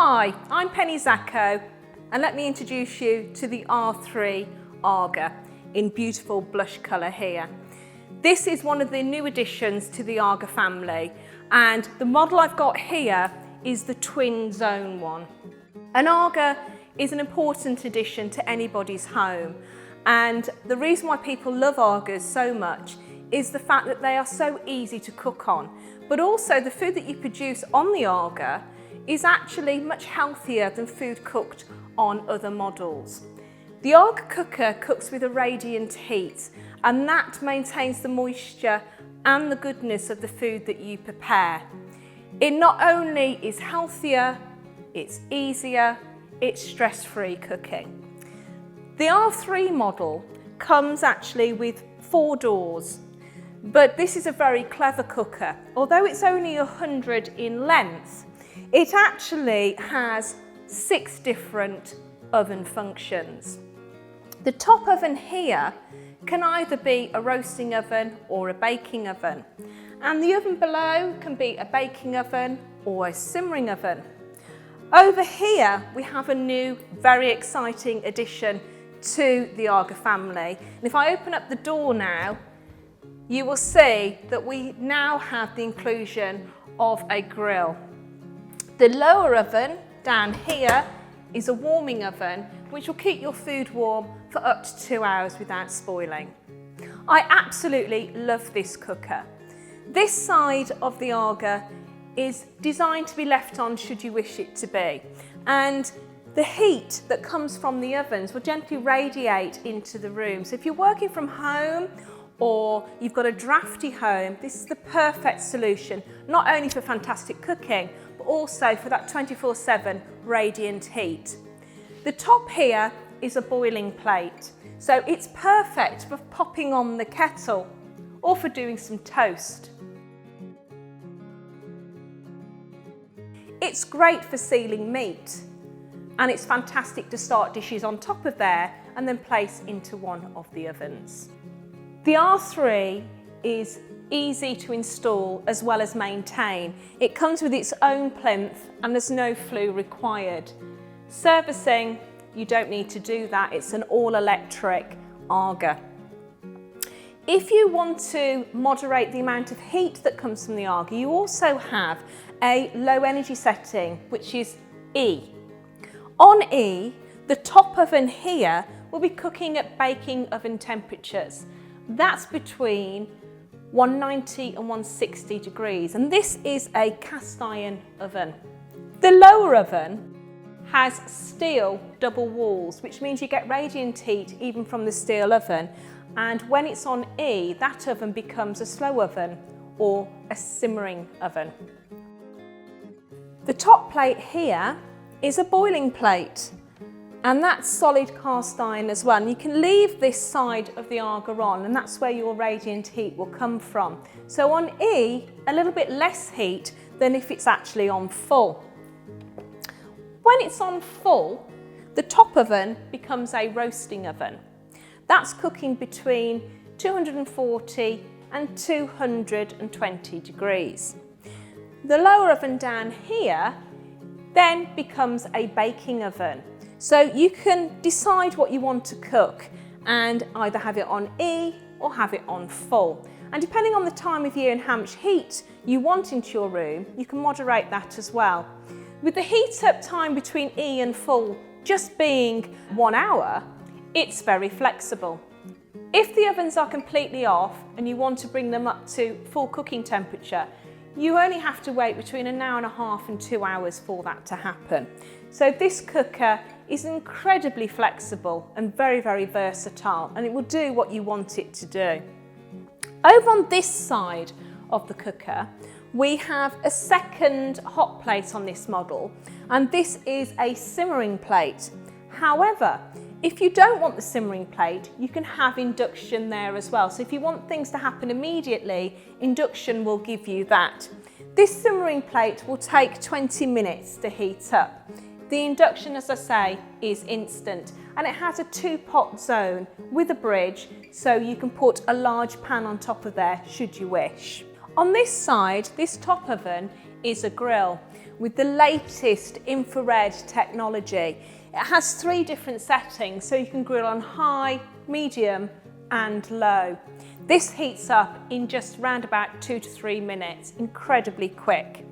Hi, I'm Penny Zako, and let me introduce you to the R3 AGA in beautiful blush colour here. This is one of the new additions to the AGA family, and the model I've got here is the twin zone one. An AGA is an important addition to anybody's home, and the reason why people love AGAs so much is the fact that they are so easy to cook on, but also the food that you produce on the AGA is actually much healthier than food cooked on other models. The AGA cooker cooks with a radiant heat, and that maintains the moisture and the goodness of the food that you prepare. It not only is healthier, it's easier, it's stress-free cooking. The R3 model comes actually with 4 doors, but this is a very clever cooker. Although it's only 100 in length, it actually has 6 different oven functions. The top oven here can either be a roasting oven or a baking oven, and the oven below can be a baking oven or a simmering oven. Over here we have a new, very exciting addition to the AGA family, and if I open up the door now, you will see that we now have the inclusion of a grill. The lower oven down here is a warming oven, which will keep your food warm for up to 2 hours without spoiling. I absolutely love this cooker. This side of the AGA is designed to be left on should you wish it to be, and the heat that comes from the ovens will gently radiate into the room. So if you're working from home or you've got a draughty home, this is the perfect solution, not only for fantastic cooking, but also for that 24/7 radiant heat. The top here is a boiling plate, so it's perfect for popping on the kettle or for doing some toast. It's great for sealing meat, and it's fantastic to start dishes on top of there and then place into one of the ovens. The R3 is easy to install as well as maintain. It comes with its own plinth and there's no flue required. Servicing, you don't need to do that. It's an all-electric AGA. If you want to moderate the amount of heat that comes from the AGA, you also have a low energy setting, which is E. On E, the top oven here will be cooking at baking oven temperatures. That's between 190 and 160 degrees, and this is a cast iron oven. The lower oven has steel double walls, which means you get radiant heat even from the steel oven, and when it's on E, that oven becomes a slow oven or a simmering oven. The top plate here is a boiling plate, and that's solid cast iron as well. And you can leave this side of the AGA on, and that's where your radiant heat will come from. So on E, a little bit less heat than if it's actually on full. When it's on full, the top oven becomes a roasting oven. That's cooking between 240 and 220 degrees. The lower oven down here then becomes a baking oven. So you can decide what you want to cook and either have it on E or have it on full. And depending on the time of year and how much heat you want into your room, you can moderate that as well. With the heat up time between E and full just being 1 hour, it's very flexible. If the ovens are completely off and you want to bring them up to full cooking temperature, you only have to wait between 1.5 hours and 2 hours for that to happen. So this cooker is incredibly flexible and very, very versatile, and it will do what you want it to do. Over on this side of the cooker, we have a second hot plate on this model, and this is a simmering plate. However, if you don't want the simmering plate, you can have induction there as well. So if you want things to happen immediately, induction will give you that. This simmering plate will take 20 minutes to heat up. The induction, as I say, is instant, and it has a 2-pot zone with a bridge, so you can put a large pan on top of there should you wish. On this side, this top oven is a grill with the latest infrared technology. It has 3 different settings, so you can grill on high, medium and low. This heats up in just around about 2 to 3 minutes, incredibly quick.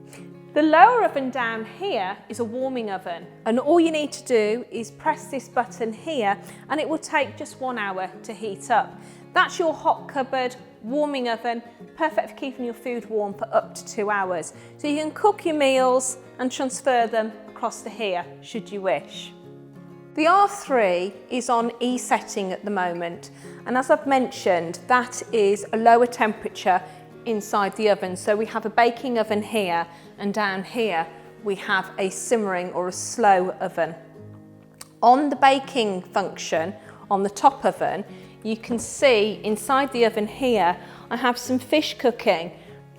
The lower oven down here is a warming oven, and all you need to do is press this button here and it will take just 1 hour to heat up. That's your hot cupboard warming oven, perfect for keeping your food warm for up to 2 hours. So you can cook your meals and transfer them across to here, should you wish. The R3 is on E setting at the moment, and as I've mentioned, that is a lower temperature inside the oven. So we have a baking oven here, and down here we have a simmering or a slow oven. On the baking function, on the top oven, you can see inside the oven here, I have some fish cooking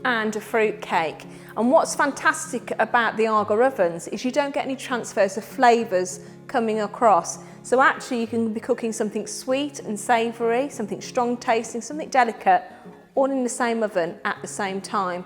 and a fruit cake. And what's fantastic about the AGA ovens is you don't get any transfers of flavours coming across. So actually you can be cooking something sweet and savoury, something strong tasting, something delicate, all in the same oven at the same time.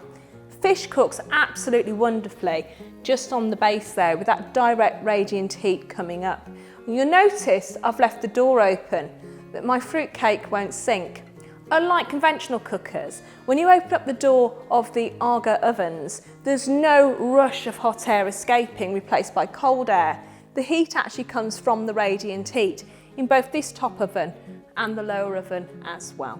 Fish cooks absolutely wonderfully just on the base there with that direct radiant heat coming up. And you'll notice I've left the door open, that my fruit cake won't sink. Unlike conventional cookers, when you open up the door of the AGA ovens, there's no rush of hot air escaping replaced by cold air. The heat actually comes from the radiant heat in both this top oven and the lower oven as well.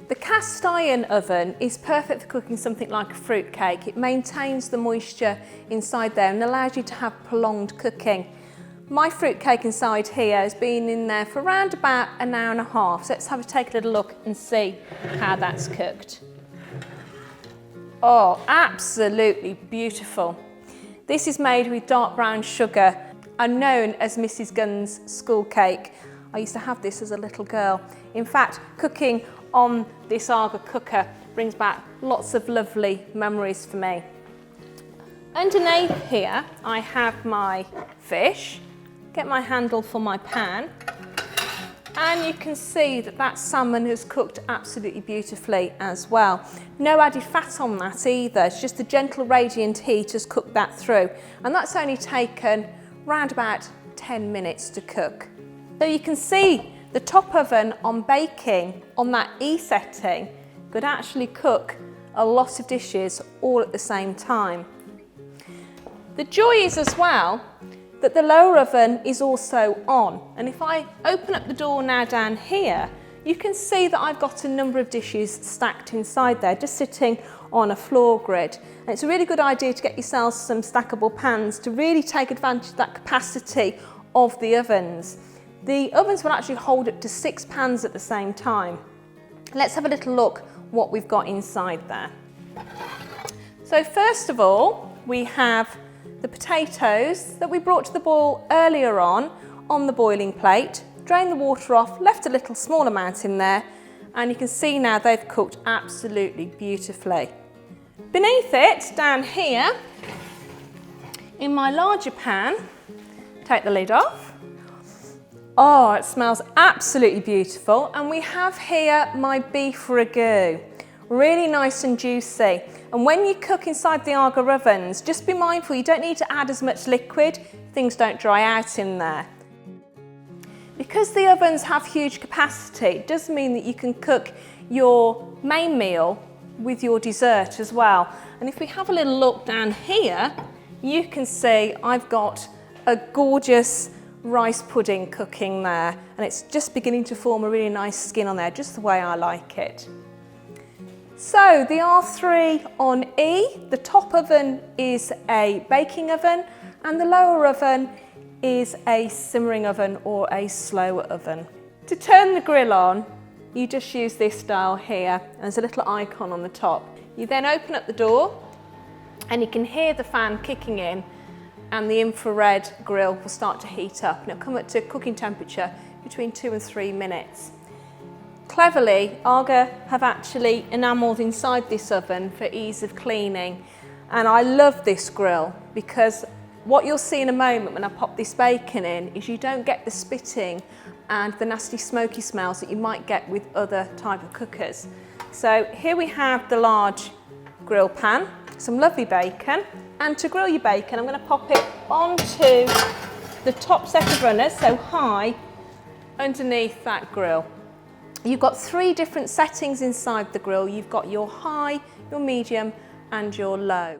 The cast iron oven is perfect for cooking something like a fruit cake. It maintains the moisture inside there and allows you to have prolonged cooking. My fruit cake inside here has been in there for around about an hour and a half. So let's take a little look and see how that's cooked. Oh, absolutely beautiful. This is made with dark brown sugar and known as Mrs. Gunn's school cake. I used to have this as a little girl. In fact, cooking on this AGA cooker brings back lots of lovely memories for me. Underneath here, I have my fish. Get my handle for my pan, and you can see that that salmon has cooked absolutely beautifully as well. No added fat on that either, it's just the gentle radiant heat has cooked that through, and that's only taken round about 10 minutes to cook. So you can see the top oven on baking on that E setting could actually cook a lot of dishes all at the same time. The joy is as well that the lower oven is also on, and if I open up the door now down here, you can see that I've got a number of dishes stacked inside there, just sitting on a floor grid. And it's a really good idea to get yourselves some stackable pans to really take advantage of that capacity of the ovens. The ovens will actually hold up to 6 pans at the same time. Let's have a little look what we've got inside there. So first of all, we have the potatoes that we brought to the boil earlier on the boiling plate, drained the water off, left a little small amount in there, and you can see now they've cooked absolutely beautifully. Beneath it, down here, in my larger pan, take the lid off. Oh, it smells absolutely beautiful, and we have here my beef ragu. Really nice and juicy. And when you cook inside the AGA ovens, just be mindful you don't need to add as much liquid, things don't dry out in there. Because the ovens have huge capacity, it does mean that you can cook your main meal with your dessert as well. And if we have a little look down here, you can see I've got a gorgeous rice pudding cooking there, and it's just beginning to form a really nice skin on there, just the way I like it. So the R3 on E, the top oven is a baking oven and the lower oven is a simmering oven or a slower oven. To turn the grill on, you just use this dial here, and there's a little icon on the top. You then open up the door and you can hear the fan kicking in, and the infrared grill will start to heat up and it'll come up to cooking temperature between 2 and 3 minutes. Cleverly, AGA have actually enamelled inside this oven for ease of cleaning, and I love this grill because what you'll see in a moment when I pop this bacon in is you don't get the spitting and the nasty smoky smells that you might get with other type of cookers. So here we have the large grill pan, some lovely bacon. And to grill your bacon, I'm going to pop it onto the top set of runners, so high underneath that grill. You've got 3 different settings inside the grill. You've got your high, your medium and your low.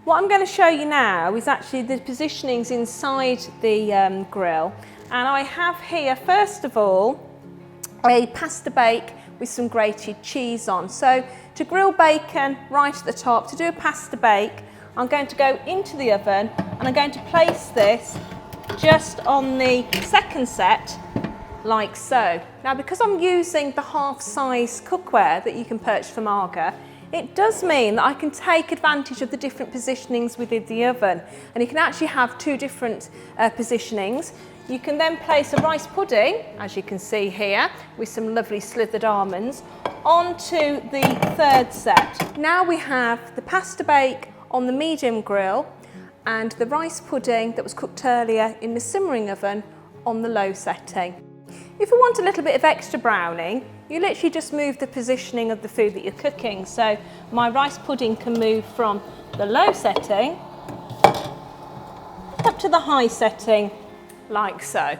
What I'm going to show you now is actually the positionings inside the grill. And I have here, first of all, a pasta bake with some grated cheese on. So to grill bacon right at the top, to do a pasta bake, I'm going to go into the oven and I'm going to place this just on the second set, like so. Now, because I'm using the half-size cookware that you can purchase from AGA, it does mean that I can take advantage of the different positionings within the oven, and you can actually have 2 different positionings. You can then place a rice pudding, as you can see here, with some lovely slithered almonds, onto the 3rd set. Now we have the pasta bake on the medium grill and the rice pudding that was cooked earlier in the simmering oven on the low setting. If you want a little bit of extra browning, you literally just move the positioning of the food that you're cooking. So my rice pudding can move from the low setting up to the high setting, like so.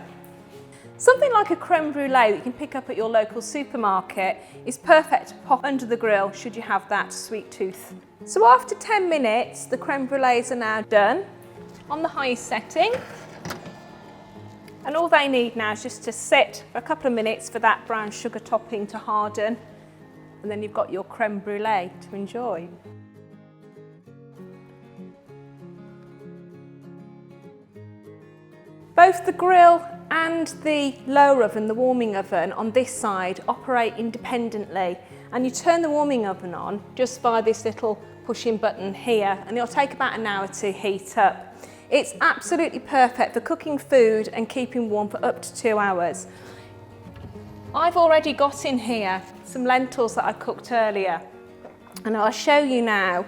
Something like a creme brulee that you can pick up at your local supermarket is perfect to pop under the grill should you have that sweet tooth. So after 10 minutes, the creme brulees are now done on the highest setting. And all they need now is just to sit for a couple of minutes for that brown sugar topping to harden. And then you've got your creme brulee to enjoy. Both the grill and the lower oven, the warming oven on this side, operate independently. And you turn the warming oven on just by this little pushing button here, and it'll take about an hour to heat up. It's absolutely perfect for cooking food and keeping warm for up to 2 hours. I've already got in here some lentils that I cooked earlier, and I'll show you now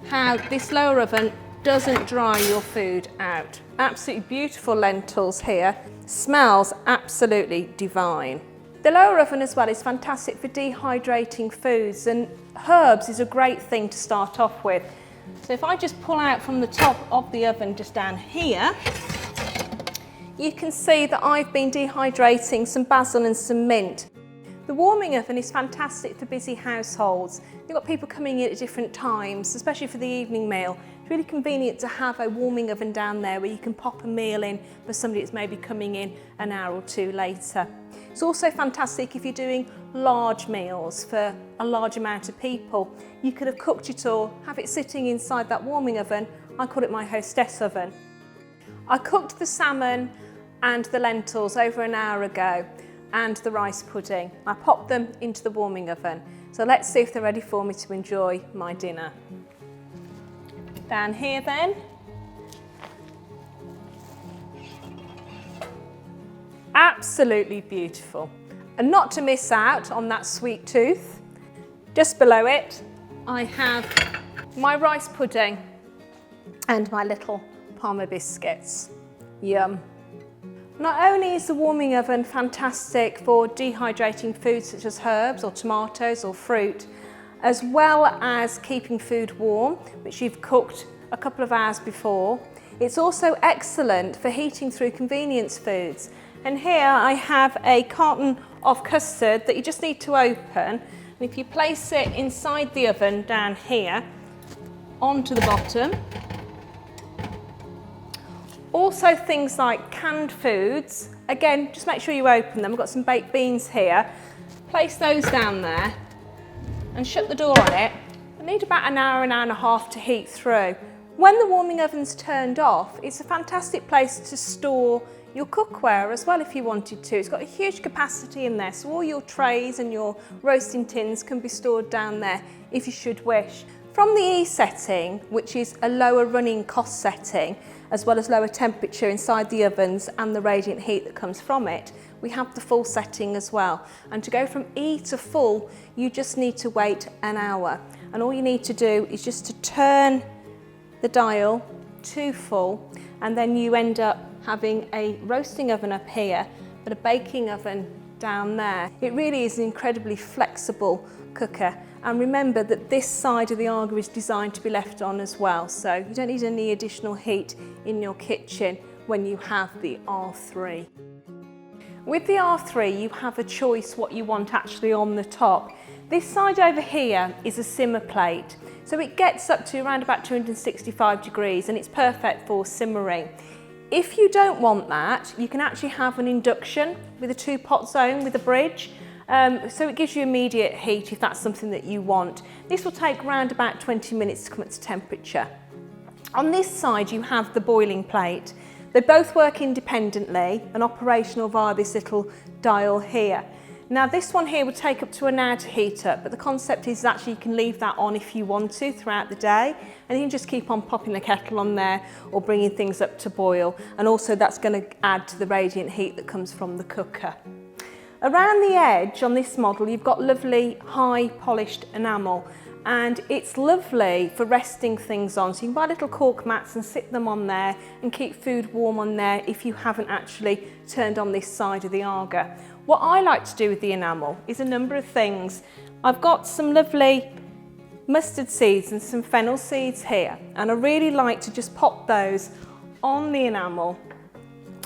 how this lower oven doesn't dry your food out. Absolutely beautiful lentils here. Smells absolutely divine. The lower oven as well is fantastic for dehydrating foods, and herbs is a great thing to start off with. So if I just pull out from the top of the oven just down here, you can see that I've been dehydrating some basil and some mint. The warming oven is fantastic for busy households. You've got people coming in at different times, especially for the evening meal. It's really convenient to have a warming oven down there where you can pop a meal in for somebody that's maybe coming in an hour or 2 later. It's also fantastic if you're doing large meals for a large amount of people. You could have cooked it all, have it sitting inside that warming oven. I call it my hostess oven. I cooked the salmon and the lentils over an hour ago, and the rice pudding. I popped them into the warming oven. So let's see if they're ready for me to enjoy my dinner. Down here then. Absolutely beautiful. And not to miss out on that sweet tooth, just below it, I have my rice pudding and my little Parma biscuits. Yum. Not only is the warming oven fantastic for dehydrating foods such as herbs or tomatoes or fruit, as well as keeping food warm, which you've cooked a couple of hours before, it's also excellent for heating through convenience foods. And here I have a carton of custard that you just need to open. And if you place it inside the oven down here, onto the bottom. Also things like canned foods. Again, just make sure you open them. I've got some baked beans here. Place those down there and shut the door on it. I need about an hour and a half to heat through. When the warming oven's turned off, it's a fantastic place to store your cookware as well if you wanted to. It's got a huge capacity in there, so all your trays and your roasting tins can be stored down there if you should wish. From the E setting, which is a lower running cost setting, as well as lower temperature inside the ovens and the radiant heat that comes from it, we have the full setting as well. And to go from E to full, you just need to wait an hour. And all you need to do is just to turn the dial to full, and then you end up having a roasting oven up here, but a baking oven down there. It really is an incredibly flexible cooker. And remember that this side of the AGA is designed to be left on as well, so you don't need any additional heat in your kitchen when you have the R3. With the R3, you have a choice what you want actually on the top. This side over here is a simmer plate, so it gets up to around about 265 degrees and it's perfect for simmering. If you don't want that, you can actually have an induction with a 2-pot zone with a bridge, so it gives you immediate heat if that's something that you want. This will take around about 20 minutes to come up to temperature. On this side you have the boiling plate. They both work independently and operational via this little dial here. Now this one here will take up to an hour to heat up, but the concept is actually you can leave that on if you want to throughout the day, and you can just keep on popping the kettle on there or bringing things up to boil, and also that's going to add to the radiant heat that comes from the cooker. Around the edge on this model you've got lovely high polished enamel, and it's lovely for resting things on, so you can buy little cork mats and sit them on there and keep food warm on there if you haven't actually turned on this side of the AGA. What I like to do with the enamel is a number of things. I've got some lovely mustard seeds and some fennel seeds here, and I really like to just pop those on the enamel,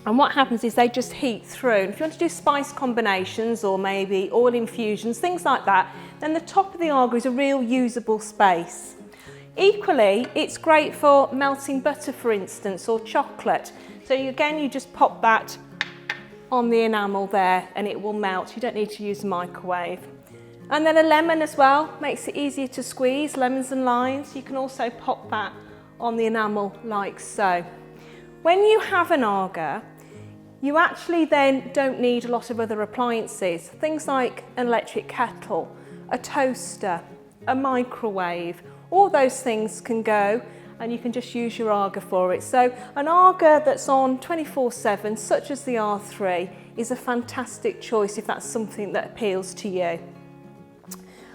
and what happens is they just heat through. And if you want to do spice combinations or maybe oil infusions, things like that, then the top of the AGA is a real usable space. Equally, it's great for melting butter, for instance, or chocolate. So again, you just pop that on the enamel there and it will melt. You don't need to use a microwave. And then a lemon as well, makes it easier to squeeze, lemons and limes. You can also pop that on the enamel like so. When you have an AGA, you actually then don't need a lot of other appliances. Things like an electric kettle, a toaster, a microwave, all those things can go and you can just use your AGA for it. So an AGA that's on 24/7, such as the R3, is a fantastic choice if that's something that appeals to you.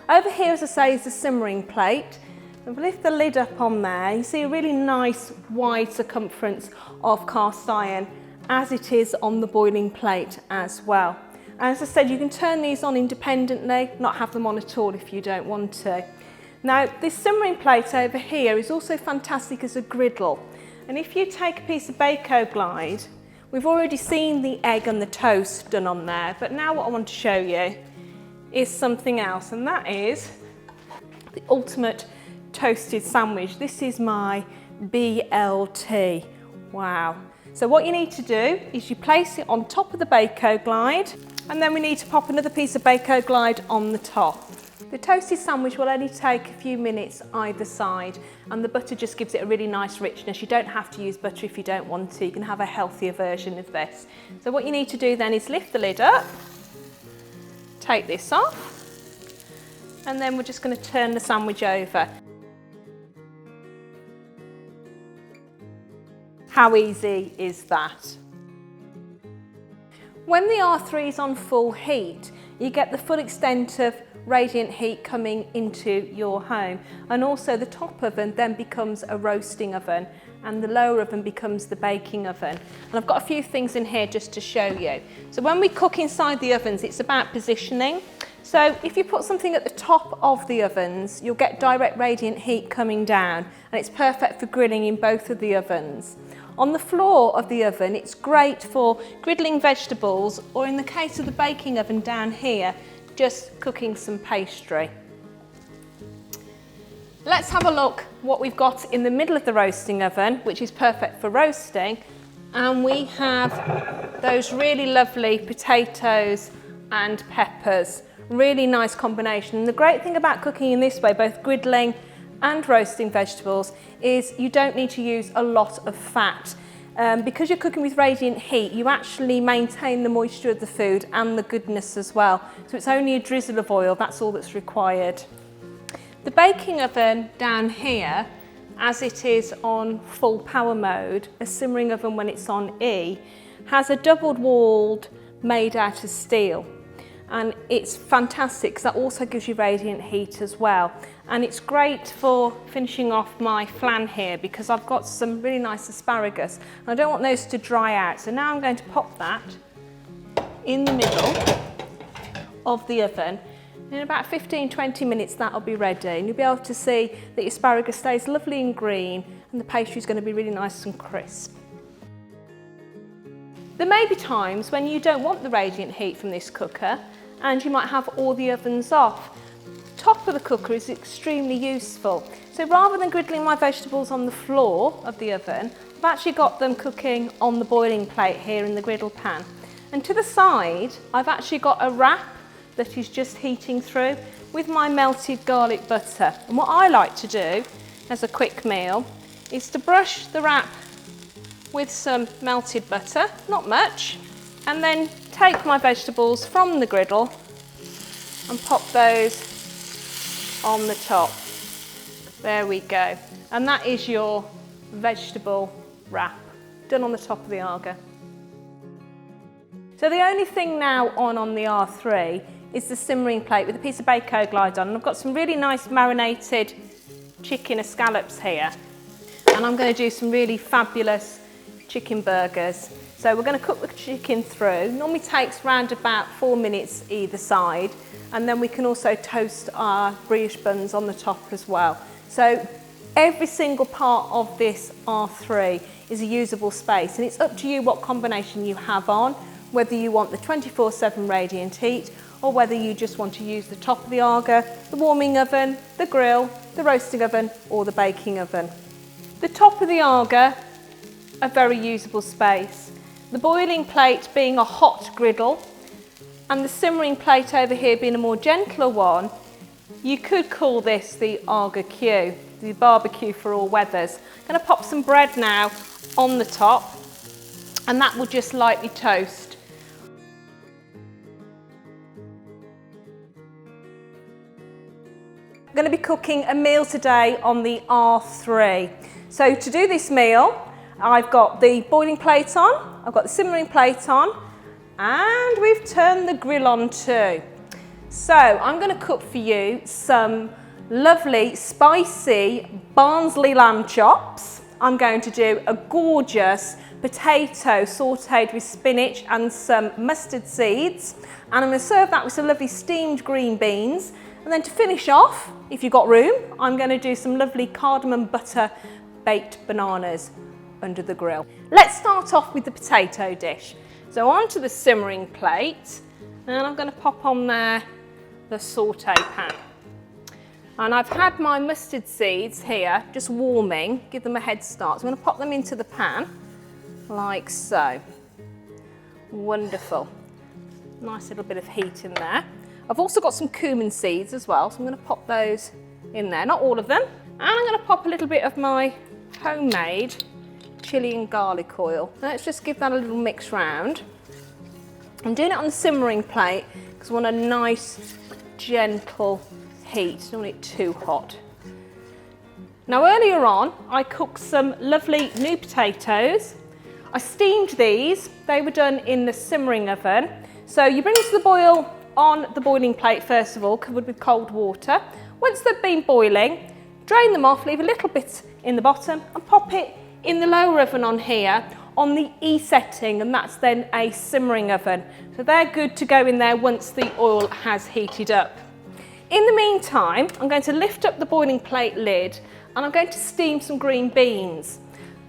Over here, as I say, is the simmering plate. If I lift the lid up on there, you see a really nice wide circumference of cast iron, as it is on the boiling plate as well. And as I said, you can turn these on independently, not have them on at all if you don't want to. Now, this simmering plate over here is also fantastic as a griddle. And if you take a piece of Zako glide, we've already seen the egg and the toast done on there, but now what I want to show you is something else, and that is the ultimate toasted sandwich. This is my BLT. Wow. So what you need to do is you place it on top of the Zako glide, and then we need to pop another piece of Zako glide on the top. The toasted sandwich will only take a few minutes either side, and the butter just gives it a really nice richness. You don't have to use butter if you don't want to. You can have a healthier version of this. So what you need to do then is lift the lid up, take this off, and then we're just going to turn the sandwich over. How easy is that? When the R3 is on full heat, you get the full extent of radiant heat coming into your home, and also the top oven then becomes a roasting oven and the lower oven becomes the baking oven. And I've got a few things in here just to show you. So when we cook inside the ovens, it's about positioning. So if you put something at the top of the ovens, you'll get direct radiant heat coming down, and it's perfect for grilling in both of the ovens. On the floor of the oven, it's great for griddling vegetables, or in the case of the baking oven down here, just cooking some pastry. Let's have a look what we've got in the middle of the roasting oven, which is perfect for roasting. And we have those really lovely potatoes and peppers. Really nice combination. And the great thing about cooking in this way, both griddling and roasting vegetables, is you don't need to use a lot of fat. Because you're cooking with radiant heat, you actually maintain the moisture of the food and the goodness as well. So it's only a drizzle of oil, that's all that's required. The baking oven down here, as it is on full power mode, a simmering oven when it's on E, has a doubled walled made out of steel. And it's fantastic because that also gives you radiant heat as well. And it's great for finishing off my flan here because I've got some really nice asparagus and I don't want those to dry out. So now I'm going to pop that in the middle of the oven. In about 15-20 minutes that'll be ready, and you'll be able to see that the asparagus stays lovely and green and the pastry is going to be really nice and crisp. There may be times when you don't want the radiant heat from this cooker and you might have all the ovens off. Top of the cooker is extremely useful. So rather than griddling my vegetables on the floor of the oven, I've actually got them cooking on the boiling plate here in the griddle pan. And to the side, I've actually got a wrap that is just heating through with my melted garlic butter. And what I like to do as a quick meal is to brush the wrap with some melted butter, not much, and then take my vegetables from the griddle and pop those on the top. There we go. And that is your vegetable wrap, done on the top of the AGA. So the only thing now on the R3 is the simmering plate with a piece of Zako glide on. And I've got some really nice marinated chicken escallops here. And I'm going to do some really fabulous chicken burgers. So we're going to cook the chicken through. Normally takes around about 4 minutes either side. And then we can also toast our brioche buns on the top as well. So every single part of this R3 is a usable space, and it's up to you what combination you have on, whether you want the 24/7 radiant heat or whether you just want to use the top of the AGA, the warming oven, the grill, the roasting oven or the baking oven. The top of the AGA, a very usable space. The boiling plate being a hot griddle and the simmering plate over here being a more gentler one, you could call this the AGA Q, the barbecue for all weathers. I'm going to pop some bread now on the top and that will just lightly toast. I'm going to be cooking a meal today on the R3. So to do this meal, I've got the boiling plate on, I've got the simmering plate on, and we've turned the grill on too. So I'm going to cook for you some lovely spicy Barnsley lamb chops. I'm going to do a gorgeous potato sautéed with spinach and some mustard seeds, and I'm going to serve that with some lovely steamed green beans. And then to finish off, if you've got room, I'm going to do some lovely cardamom butter baked bananas under the grill. Let's start off with the potato dish. So onto the simmering plate, and I'm going to pop on there the sauté pan. And I've had my mustard seeds here just warming, give them a head start. So I'm going to pop them into the pan like so. Wonderful. Nice little bit of heat in there. I've also got some cumin seeds as well, so I'm going to pop those in there, not all of them. And I'm going to pop a little bit of my homemade chilli and garlic oil. Let's just give that a little mix round. I'm doing it on the simmering plate because I want a nice, gentle heat. I don't want it too hot. Now earlier on, I cooked some lovely new potatoes. I steamed these. They were done in the simmering oven. So you bring them to the boil on the boiling plate first of all, covered with cold water. Once they've been boiling, drain them off, leave a little bit in the bottom and pop it in the lower oven on here on the E setting, and that's then a simmering oven. So they're good to go in there once the oil has heated up. In the meantime, I'm going to lift up the boiling plate lid and I'm going to steam some green beans.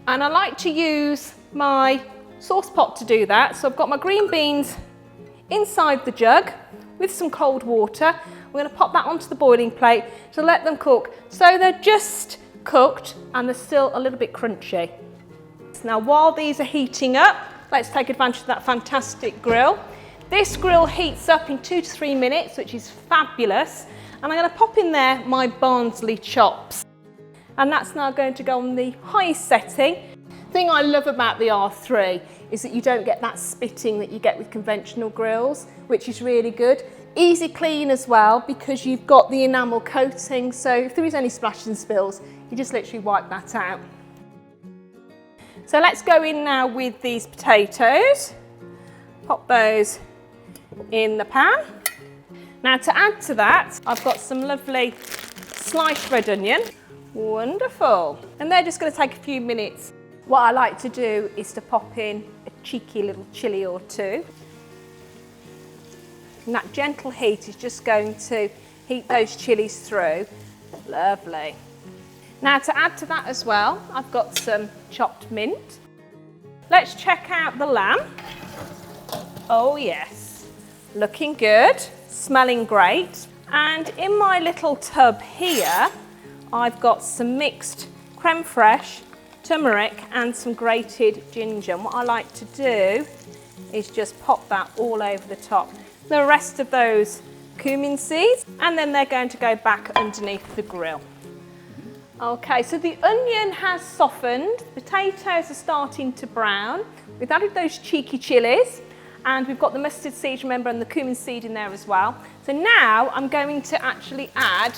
And I like to use my sauce pot to do that. So I've got my green beans inside the jug with some cold water. We're going to pop that onto the boiling plate to let them cook. So they're just cooked and they're still a little bit crunchy. Now while these are heating up, let's take advantage of that fantastic grill. This grill heats up in 2 to 3 minutes, which is fabulous. And I'm going to pop in there my Barnsley chops. And that's now going to go on the highest setting. The thing I love about the R3 is that you don't get that spitting that you get with conventional grills, which is really good. Easy clean as well because you've got the enamel coating, so if there is any splashes and spills, you just literally wipe that out. So let's go in now with these potatoes. Pop those in the pan. Now to add to that, I've got some lovely sliced red onion. Wonderful. And they're just going to take a few minutes. What I like to do is to pop in a cheeky little chilli or two. And that gentle heat is just going to heat those chilies through. Lovely. Now to add to that as well, I've got some chopped mint. Let's check out the lamb. Oh yes, looking good, smelling great. And in my little tub here, I've got some mixed creme fraiche, turmeric and some grated ginger. And what I like to do is just pop that all over the top. The rest of those cumin seeds, and then they're going to go back underneath the grill. Okay, so the onion has softened, potatoes are starting to brown. We've added those cheeky chilies, and we've got the mustard seed, remember, and the cumin seed in there as well. So now I'm going to actually add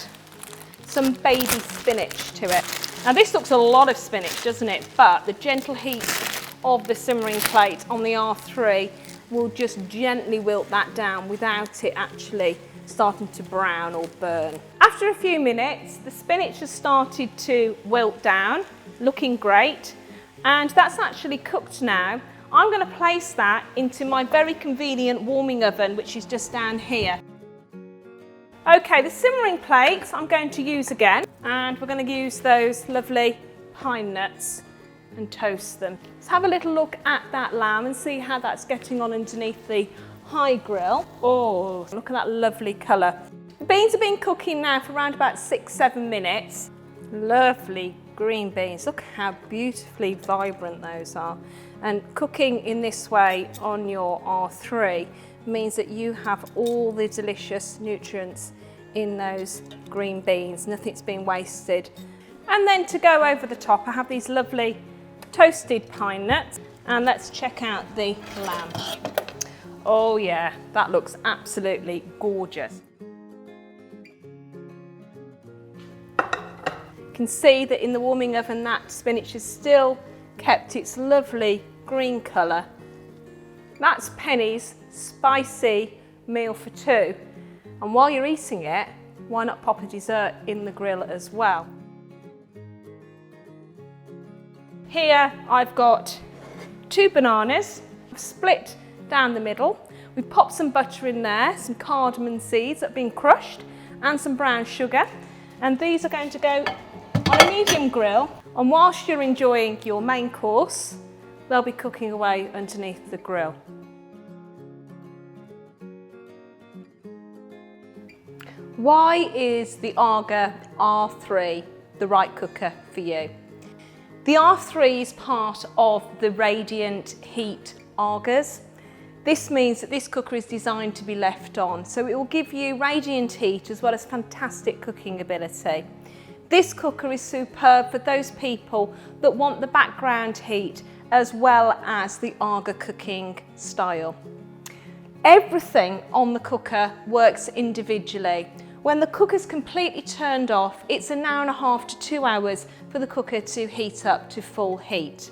some baby spinach to it. Now this looks a lot of spinach, doesn't it? But the gentle heat of the simmering plate on the R3 will just gently wilt that down without it actually starting to brown or burn. After a few minutes, the spinach has started to wilt down, looking great, and that's actually cooked now. I'm going to place that into my very convenient warming oven, which is just down here. Okay, the simmering plates I'm going to use again, and we're going to use those lovely pine nuts and toast them. Let's have a little look at that lamb and see how that's getting on underneath the high grill. Oh, look at that lovely colour. The beans have been cooking now for around about 6-7 minutes. Lovely green beans. Look how beautifully vibrant those are. And cooking in this way on your R3 means that you have all the delicious nutrients in those green beans. Nothing's been wasted. And then to go over the top, I have these lovely toasted pine nuts. And let's check out the lamb. Oh yeah, that looks absolutely gorgeous. You can see that in the warming oven that spinach has still kept its lovely green colour. That's Penny's spicy meal for two. And while you're eating it, why not pop a dessert in the grill as well? Here I've got 2 bananas, split down the middle. We've popped some butter in there, some cardamom seeds that have been crushed, and some brown sugar. And these are going to go on a medium grill. And whilst you're enjoying your main course, they'll be cooking away underneath the grill. Why is the AGA R3 the right cooker for you? The R3 is part of the Radiant Heat AGAs. This means that this cooker is designed to be left on, so it will give you radiant heat as well as fantastic cooking ability. This cooker is superb for those people that want the background heat as well as the AGA cooking style. Everything on the cooker works individually. When the cooker's completely turned off, it's 1.5 hours to 2 hours for the cooker to heat up to full heat.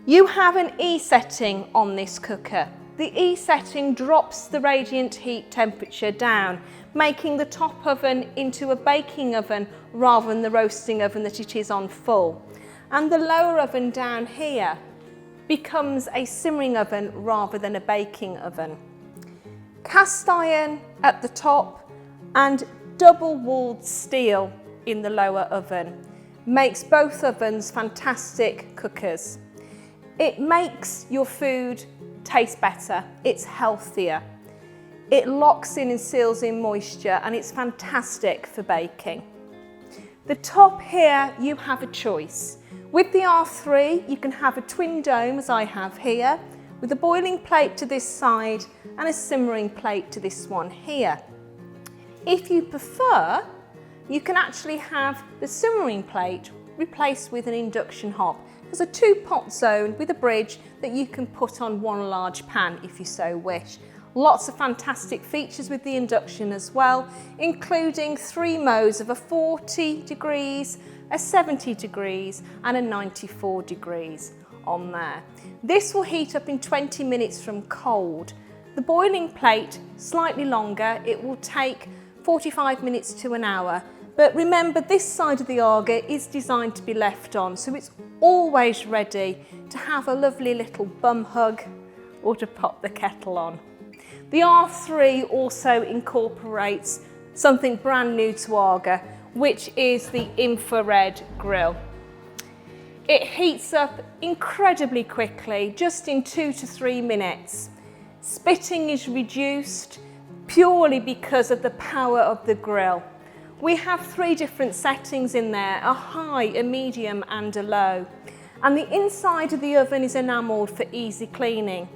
You have an E setting on this cooker. The E setting drops the radiant heat temperature down, making the top oven into a baking oven rather than the roasting oven that it is on full. And the lower oven down here becomes a simmering oven rather than a baking oven. Cast iron at the top and double-walled steel in the lower oven makes both ovens fantastic cookers. It makes your food taste better, it's healthier. It locks in and seals in moisture, and it's fantastic for baking. The top here, you have a choice. With the R3, you can have a twin dome, as I have here, with a boiling plate to this side and a simmering plate to this one here. If you prefer, you can actually have the simmering plate replaced with an induction hob. There's a 2-pot zone with a bridge that you can put on one large pan if you so wish. Lots of fantastic features with the induction as well, including 3 modes of a 40 degrees, a 70 degrees and a 94 degrees on there. This will heat up in 20 minutes from cold. The boiling plate, slightly longer, it will take 45 minutes to an hour. But remember, this side of the AGA is designed to be left on, so it's always ready to have a lovely little bum hug or to pop the kettle on. The R3 also incorporates something brand new to AGA, which is the infrared grill. It heats up incredibly quickly, just in 2 to 3 minutes. Spitting is reduced purely because of the power of the grill. We have 3 different settings in there, a high, a medium and a low. And the inside of the oven is enamelled for easy cleaning.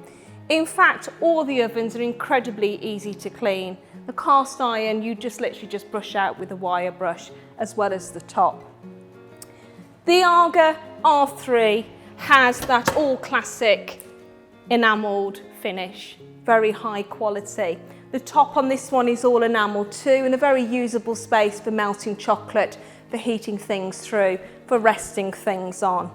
In fact, all the ovens are incredibly easy to clean. The cast iron, you just literally just brush out with a wire brush, as well as the top. The AGA R3 has that all classic enamelled finish, very high quality. The top on this one is all enamelled too, and a very usable space for melting chocolate, for heating things through, for resting things on.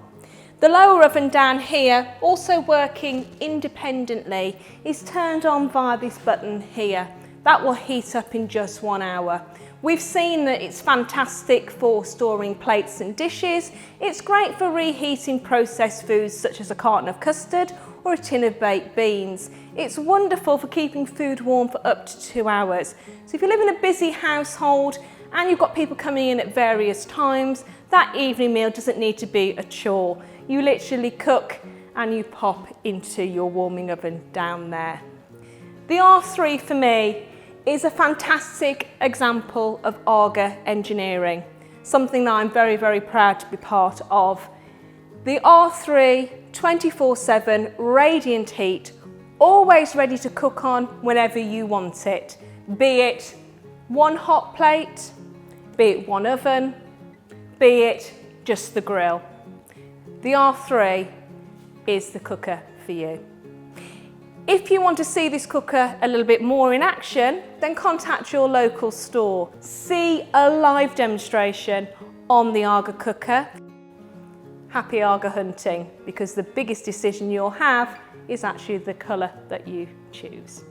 The lower oven down here, also working independently, is turned on via this button here. That will heat up in just 1 hour. We've seen that it's fantastic for storing plates and dishes. It's great for reheating processed foods such as a carton of custard or a tin of baked beans. It's wonderful for keeping food warm for up to 2 hours. So if you live in a busy household and you've got people coming in at various times, that evening meal doesn't need to be a chore. You literally cook and you pop into your warming oven down there. The R3 for me is a fantastic example of AGA engineering, something that I'm very, very proud to be part of. The R3 24/7 radiant heat, always ready to cook on whenever you want it, be it one hot plate, be it one oven, be it just the grill. The R3 is the cooker for you. If you want to see this cooker a little bit more in action, then contact your local store. See a live demonstration on the AGA cooker. Happy AGA hunting, because the biggest decision you'll have is actually the colour that you choose.